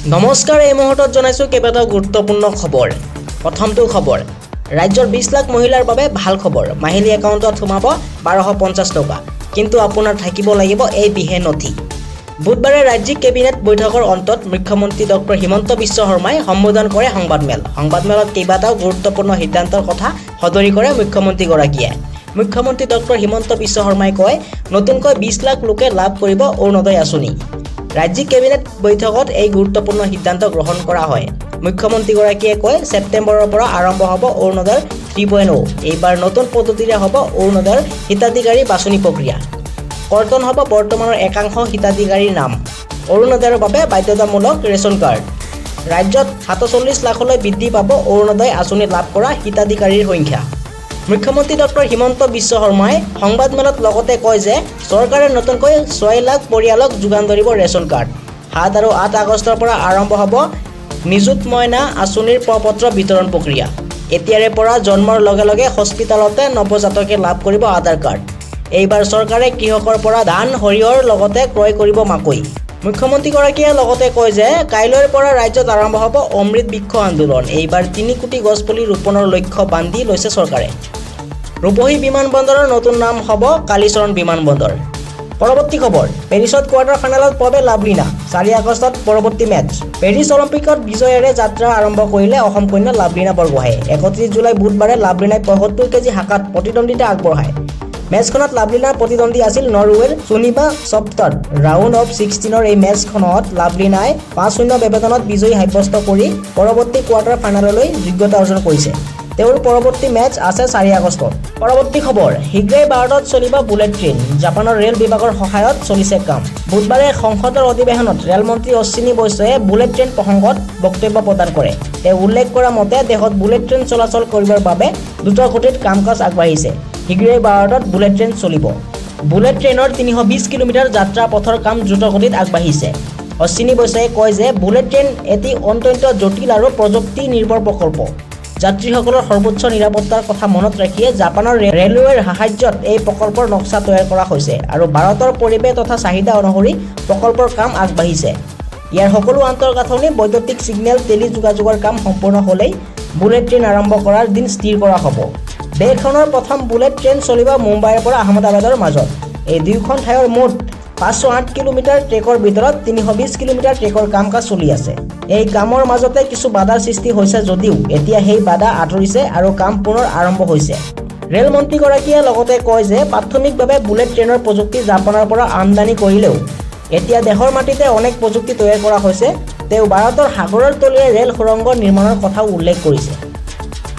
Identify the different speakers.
Speaker 1: নমস্কাৰ, এই মুহূৰ্তত জনাইছো কেইবাটাও গুৰুত্বপূৰ্ণ খবৰ। প্ৰথমটো খবৰ, ৰাজ্যৰ 20 লাখ মহিলাৰ বাবে ভাল খবৰ। মাহিলী একাউণ্টত সোমাব 1250 টকা, কিন্তু আপোনাৰ থাকিব লাগিব এই বিশেষ নথি। বুধবাৰে ৰাজ্যিক কেবিনেট বৈঠকৰ অন্তত মুখ্যমন্ত্ৰী ডক্টৰ হিমন্ত বিশ্ব শৰ্মাই সম্বোধন কৰে সংবাদমেল। সংবাদমেলত কেইবাটাও গুৰুত্বপূৰ্ণ সিদ্ধান্তৰ কথা সদৰি কৰে মুখ্যমন্ত্ৰীগৰাকীয়ে। মুখ্যমন্ত্ৰী ডক্টৰ হিমন্ত বিশ্ব শৰ্মাই কয়, নতুনকৈ 20 লাখ লোকে লাভ কৰিব অৰুণোদয় আঁচনি। ৰাজ্যিক কেবিনেট বৈঠকত এই গুৰুত্বপূৰ্ণ সিদ্ধান্ত গ্ৰহণ কৰা হয়। মুখ্যমন্ত্ৰীগৰাকীয়ে কয়, ছেপ্টেম্বৰৰ পৰা আৰম্ভ হ'ব অৰুণোদয় 3.0। এইবাৰ নতুন পদ্ধতিৰে হ'ব অৰুণোদয়ৰ হিতাধিকাৰী বাছনি প্ৰক্ৰিয়া। কৰ্তন হ'ব বৰ্তমানৰ একাংশ হিতাধিকাৰীৰ নাম। অৰুণোদয়ৰ বাবে বাধ্যতামূলক ৰেচন কাৰ্ড। ৰাজ্যত 47 লাখলৈ বৃদ্ধি পাব অৰুণোদয় আঁচনি লাভ কৰা হিতাধিকাৰীৰ সংখ্যা। মুখ্যমন্ত্ৰী ডক্টৰ হিমন্ত বিশ্ব শৰ্মাই সংবাদমেলত লগতে কয় যে চৰকাৰে নতুনকৈ 6 লাখ পৰিয়ালক যোগান ধৰিব ৰেচন কাৰ্ড। 7 আৰু 8 আগষ্টৰ পৰা আৰম্ভ হ'ব নিযুত মইনা আঁচনিৰ প্ৰপত্ৰ বিতৰণ প্ৰক্ৰিয়া। এতিয়াৰে পৰা জন্মৰ লগে লগে হস্পিটেলতে নৱজাতকে লাভ কৰিব আধাৰ কাৰ্ড। এইবাৰ চৰকাৰে কৃষকৰ পৰা ধান, সৰিয়হৰ লগতে ক্ৰয় কৰিব মাকৈ। মুখ্যমন্ত্ৰীগৰাকীয়ে লগতে কয় যে কাইলৈৰ পৰা ৰাজ্যত আৰম্ভ হ'ব অমৃত বৃক্ষ আন্দোলন। এইবাৰ 3 কোটি গছপুলি ৰোপণৰ লক্ষ্য বান্ধি লৈছে চৰকাৰে। ৰূপহী বিমানবন্দৰৰ নতুন নাম হ'ব কালিচৰণ বিমানবন্দৰ। পৰৱৰ্তী খবৰ, পেৰিছত কোৱাৰ্টাৰ ফাইনেলত প্ৰৱেশ লাভলিনা। 4 আগষ্টত পৰৱৰ্তী মেচ। পেৰিছ অলিম্পিকত বিজয়েৰে যাত্ৰা আৰম্ভ কৰিলে অসম কন্যা লাভলিনা বৰগোহাঁয়ে। 31 জুলাই বুধবাৰে লাভলিনাই 75 কেজি শাখাত প্ৰতিদ্বন্দ্বিতা আগবঢ়ায়। মেচখনত লাভলিনাৰ প্ৰতিদ্বন্দ্বী আছিল নৰৱেৰ সুনিবা ছপ্টাৰ। ৰাউণ্ড অফ 16ৰ এই মেচখনত লাভলিনাই 5-0 ব্যৱধানত বিজয়ী সাব্যস্ত কৰি পৰৱৰ্তী কোৱাৰ্টাৰ ফাইনেললৈ যোগ্যতা অৰ্জন কৰিছে। তেওঁৰ পৰৱৰ্তী মেচ আছে 4 আগষ্টত। পৰৱৰ্তী খবৰ, শীঘ্ৰেই ভাৰতত চলিব বুলেট ট্ৰেইন। জাপানৰ ৰেল বিভাগৰ সহায়ত চলিছে কাম। বুধবাৰে সংসদৰ অধিৱেশনত ৰেলমন্ত্ৰী অশ্বিনী বৈষ্ণৱে বুলেট ট্ৰেইন প্ৰসংগত বক্তব্য প্ৰদান কৰে। তেওঁ উল্লেখ কৰা মতে দেশত বুলেট ট্ৰেইন চলাচল কৰিবৰ বাবে দ্ৰুতগতিত কাম কাজ আগবাঢ়িছে। শীঘ্ৰেই ভাৰতত বুলেট ট্ৰেইন চলিব। বুলেট ট্ৰেইনৰ 320 কিলোমিটাৰ যাত্ৰা পথৰ কাম দ্ৰুতগতিত আগবাঢ়িছে। অশ্বিনী বৈষ্ণৱে কয় যে বুলেট ট্ৰেইন এটি অত্যন্ত জটিল আৰু প্ৰযুক্তি নিৰ্ভৰ প্ৰকল্প। যাত্ৰীসকলৰ সৰ্বোচ্চ নিৰাপত্তাৰ কথা মনত ৰাখিয়ে জাপানৰ ৰেলৱেৰ সাহায্যত এই প্ৰকল্পৰ নক্সা তৈয়াৰ কৰা হৈছে আৰু ভাৰতৰ পৰিৱেশ তথা চাহিদা অনুসৰি প্ৰকল্পৰ কাম আগবাঢ়িছে। ইয়াৰ সকলো আন্তঃগাঁথনি, বৈদ্যুতিক ছিগনেল, টেলি যোগাযোগৰ কাম সম্পূৰ্ণ হ'লেই বুলেট ট্ৰেইন আৰম্ভ কৰাৰ দিন স্থিৰ কৰা হ'ব। দেশখনৰ প্ৰথম বুলেট ট্ৰেইন চলিব মুম্বাইৰ পৰা আহমেদাবাদৰ মাজত। এই দুয়োখন ঠাইৰ মুঠ 508 কিলোমিটাৰ ট্ৰেকৰ ভিতৰত 320 কিলোমিটাৰ ট্ৰেকৰ কাম কাজ চলি আছে। এই কামৰ মাজতে কিছু বাধাৰ সৃষ্টি হৈছে যদিও এতিয়া সেই বাধা আঁতৰিছে আৰু কাম পুনৰ আৰম্ভ হৈছে। ৰেল মন্ত্ৰীগৰাকীয়ে লগতে কয় যে প্ৰাথমিকভাৱে বুলেট ট্ৰেইনৰ প্ৰযুক্তি জাপানৰ পৰা আমদানি কৰিলেও এতিয়া দেশৰ মাটিতে অনেক প্ৰযুক্তি তৈয়াৰ কৰা হৈছে। তেওঁ ভাৰতৰ সাগৰৰ তলিৰে ৰেল সুৰংগ নিৰ্মাণৰ কথাও উল্লেখ কৰিছে।